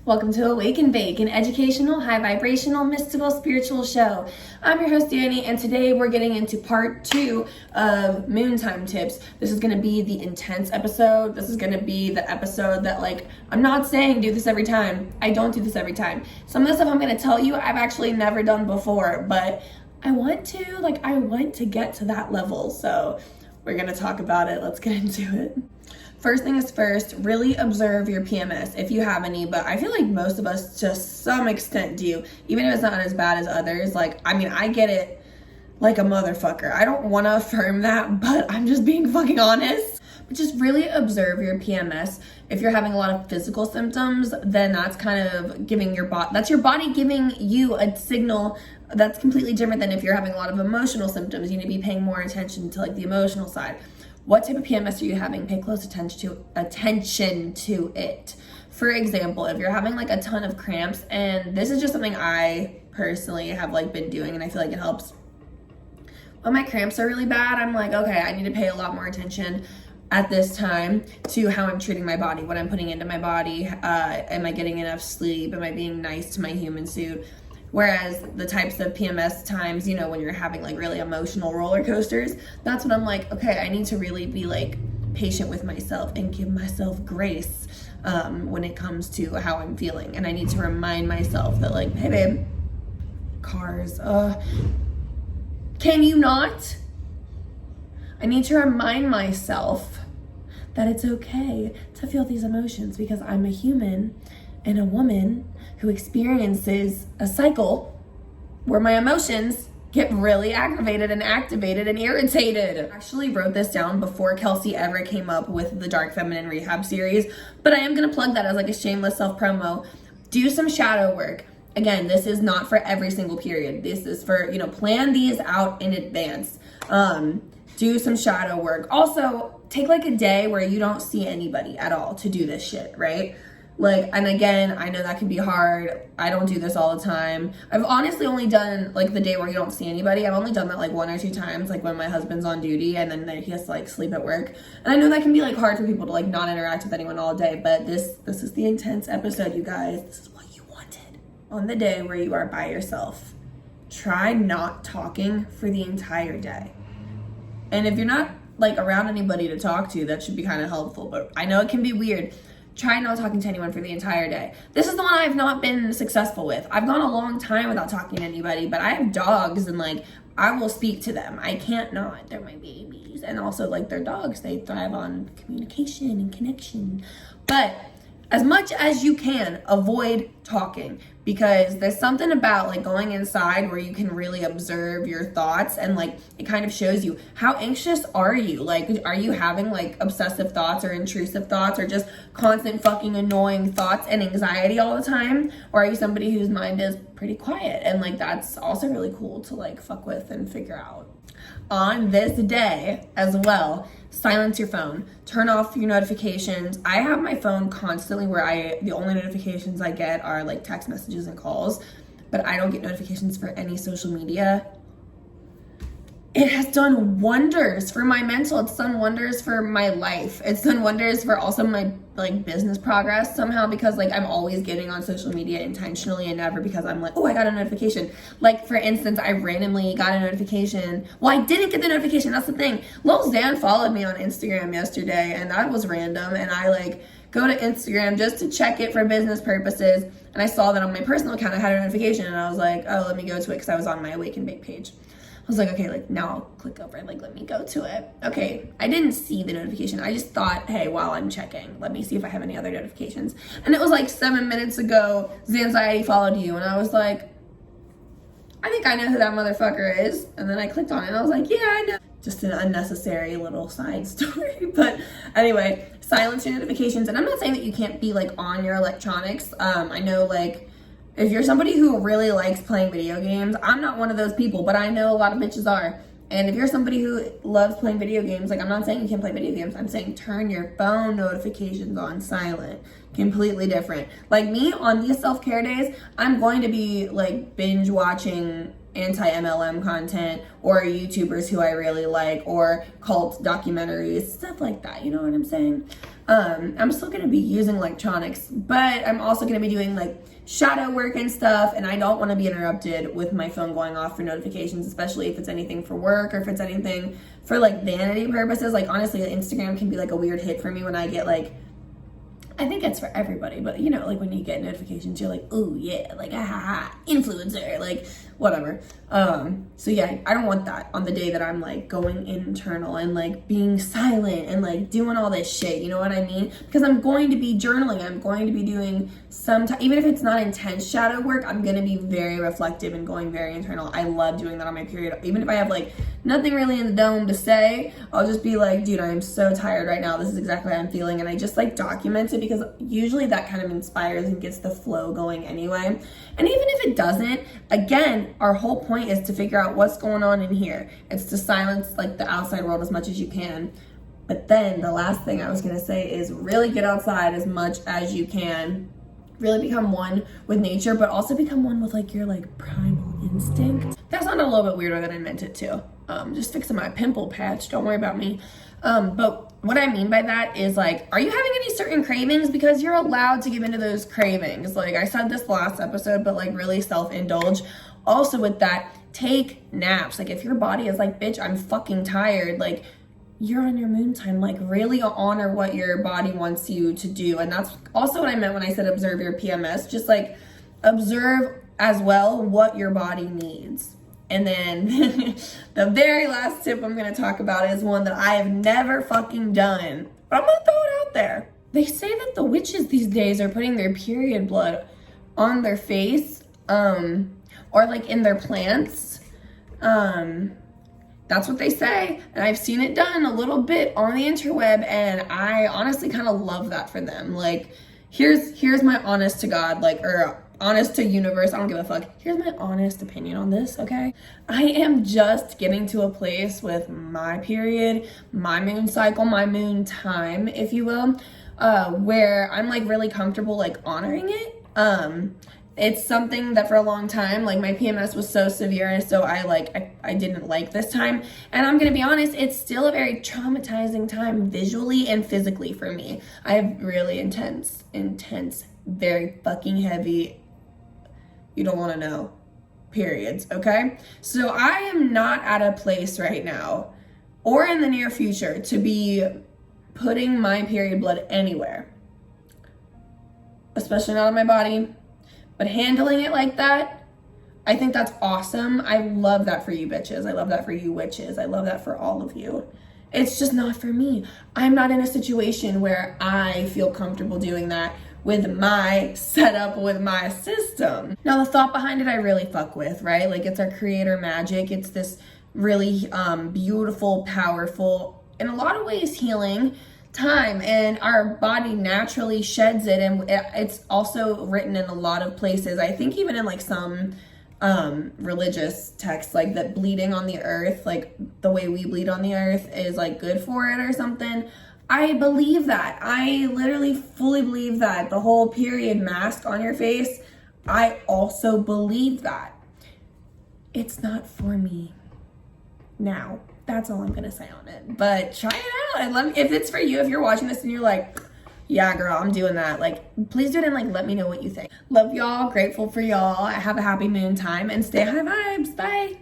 Welcome to Awake and Bake, an educational, high vibrational, mystical, spiritual show. I'm your host, Danny, and today we're getting into part 2 of Moontime tips. This is going to be the intense episode. This is going to be the episode that, I'm not saying do this every time. I don't do this every time. Some of the stuff I'm going to tell you, I've actually never done before, but I want to get to that level. So we're going to talk about it. Let's get into it. First thing is first, really observe your PMS if you have any, but I feel like most of us to some extent do, even if it's not as bad as others. I get it like a motherfucker. I don't want to affirm that, but I'm just being fucking honest. But just really observe your PMS. If you're having a lot of physical symptoms, then that's kind of giving that's your body giving you a signal that's completely different than if you're having a lot of emotional symptoms. You need to be paying more attention to the emotional side. What type of PMS are you having? Pay close attention to it. For example, if you're having a ton of cramps, and this is just something I personally have been doing and I feel like it helps. When my cramps are really bad, I'm okay, I need to pay a lot more attention at this time to how I'm treating my body, what I'm putting into my body. Am I getting enough sleep? Am I being nice to my human suit? Whereas the types of PMS times, when you're having really emotional roller coasters, that's when I'm okay, I need to really be patient with myself and give myself grace when it comes to how I'm feeling. And I need to remind myself that hey babe, cars, can you not? I need to remind myself that it's okay to feel these emotions because I'm a human and a woman who experiences a cycle where my emotions get really aggravated and activated and irritated. I actually wrote this down before Kelsey ever came up with the Dark Feminine Rehab series, but I am gonna plug that as a shameless self-promo. Do some shadow work. Again, this is not for every single period. This is for, plan these out in advance. Do some shadow work. Also, take a day where you don't see anybody at all to do this shit, right? And again, I know that can be hard. I don't do this all the time. I've honestly only done the day where you don't see anybody. I've only done that 1 or 2 times, when my husband's on duty and then he has to sleep at work. And I know that can be hard for people to not interact with anyone all day, but this is the intense episode, you guys. This is what you wanted. On the day where you are by yourself, try not talking for the entire day. And if you're not around anybody to talk to, that should be kind of helpful, but I know it can be weird. Try not talking to anyone for the entire day. This is the one I've not been successful with. I've gone a long time without talking to anybody, but I have dogs and I will speak to them. I can't not. They're my babies. And also they're dogs. They thrive on communication and connection. But as much as you can, avoid talking, because there's something about going inside where you can really observe your thoughts and it kind of shows you how anxious are you. Are you having obsessive thoughts or intrusive thoughts or just constant fucking annoying thoughts and anxiety all the time? Or are you somebody whose mind is pretty quiet? And that's also really cool to fuck with and figure out. On this day as well, silence your phone, turn off your notifications. I have my phone constantly where the only notifications I get are text messages and calls, but I don't get notifications for any social media. It has done wonders for my mental. It's done wonders for my life. It's done wonders for also my business progress somehow, because I'm always getting on social media intentionally and never because I'm oh, I got a notification. For instance, I randomly got a notification. Well, I didn't get the notification. That's the thing. Lil Xan followed me on Instagram yesterday, and that was random. And I go to Instagram just to check it for business purposes. And I saw that on my personal account I had a notification, and I was oh, let me go to it because I was on my Awake and Bake page. I was okay, now I'll click over and let me go to it. Okay, I didn't see the notification. I just thought, hey, while I'm checking, let me see if I have any other notifications. And it was 7 minutes ago, Zanxiety followed you. And I was I think I know who that motherfucker is. And then I clicked on it and I was yeah, I know. Just an unnecessary little side story. But anyway, silence your notifications. And I'm not saying that you can't be on your electronics. I know if you're somebody who really likes playing video games, I'm not one of those people, but I know a lot of bitches are. And if you're somebody who loves playing video games, I'm not saying you can't play video games. I'm saying turn your phone notifications on silent. Completely different. Me, on these self-care days, I'm going to be binge watching anti-MLM content or YouTubers who I really like or cult documentaries, stuff like that. You know what I'm saying? I'm still going to be using electronics, but I'm also going to be doing like shadow work and stuff, and I don't want to be interrupted with my phone going off for notifications, especially if it's anything for work or if it's anything for like vanity purposes. Like honestly, Instagram can be like a weird hit for me when I get like, I think it's for everybody, but you know, like when you get notifications, you're like, oh yeah, like influencer, like whatever. So yeah, I don't want that on the day that I'm like going internal and like being silent and like doing all this shit, you know what I mean? Because I'm going to be journaling, I'm going to be doing even if it's not intense shadow work, I'm gonna be very reflective and going very internal. I love doing that on my period. Even if I have like nothing really in the dome to say, I'll just be like, dude, I am so tired right now. This is exactly how I'm feeling. And I just like document it because usually that kind of inspires and gets the flow going anyway. And even if it doesn't, again, our whole point is to figure out what's going on in here. It's to silence like the outside world as much as you can. But then the last thing I was gonna say is really get outside as much as you can. Really become one with nature, but also become one with like your like primal instinct. That sounded a little bit weirder than I meant it to. Just fixing my pimple patch, don't worry about me. But what I mean by that is like, are you having any certain cravings? Because you're allowed to give into those cravings. Like I said this last episode, but like really self-indulge. Also with that, take naps. Like if your body is like, bitch, I'm fucking tired, like you're on your moon time, like really honor what your body wants you to do. And that's also what I meant when I said observe your PMS, just like observe as well what your body needs. And then the very last tip I'm going to talk about is one that I have never fucking done, but I'm going to throw it out there. They say that the witches these days are putting their period blood on their face, or like in their plants. That's what they say, and I've seen it done a little bit on the interweb, and I honestly kind of love that for them. Like, here's my honest to God, like, or honest to universe, I don't give a fuck. Here's my honest opinion on this, okay? I am just getting to a place with my period, my moon cycle, my moon time, if you will, where I'm like really comfortable like honoring it. It's something that for a long time, like my PMS was so severe, so I didn't like this time. And I'm gonna be honest, it's still a very traumatizing time visually and physically for me. I have really intense, very fucking heavy, you don't wanna know, periods, okay? So I am not at a place right now, or in the near future, to be putting my period blood anywhere. Especially not on my body. But handling it like that, I think that's awesome. I love that for you bitches. I love that for you witches. I love that for all of you. It's just not for me. I'm not in a situation where I feel comfortable doing that with my setup, with my system. Now the thought behind it I really fuck with, right? Like it's our creator magic. It's this really beautiful, powerful, in a lot of ways healing time, and our body naturally sheds it, and it's also written in a lot of places, I think even in like some religious texts, like that bleeding on the earth, like the way we bleed on the earth is like good for it or something. I believe that. I literally fully believe that. The whole period mask on your face, I also believe that. It's not for me now. That's all I'm gonna say on it. But try it out and let me, if it's for you, if you're watching this and you're like, yeah, girl, I'm doing that, like, please do it and like let me know what you think. Love y'all, grateful for y'all. Have a happy moon time and stay high vibes. Bye.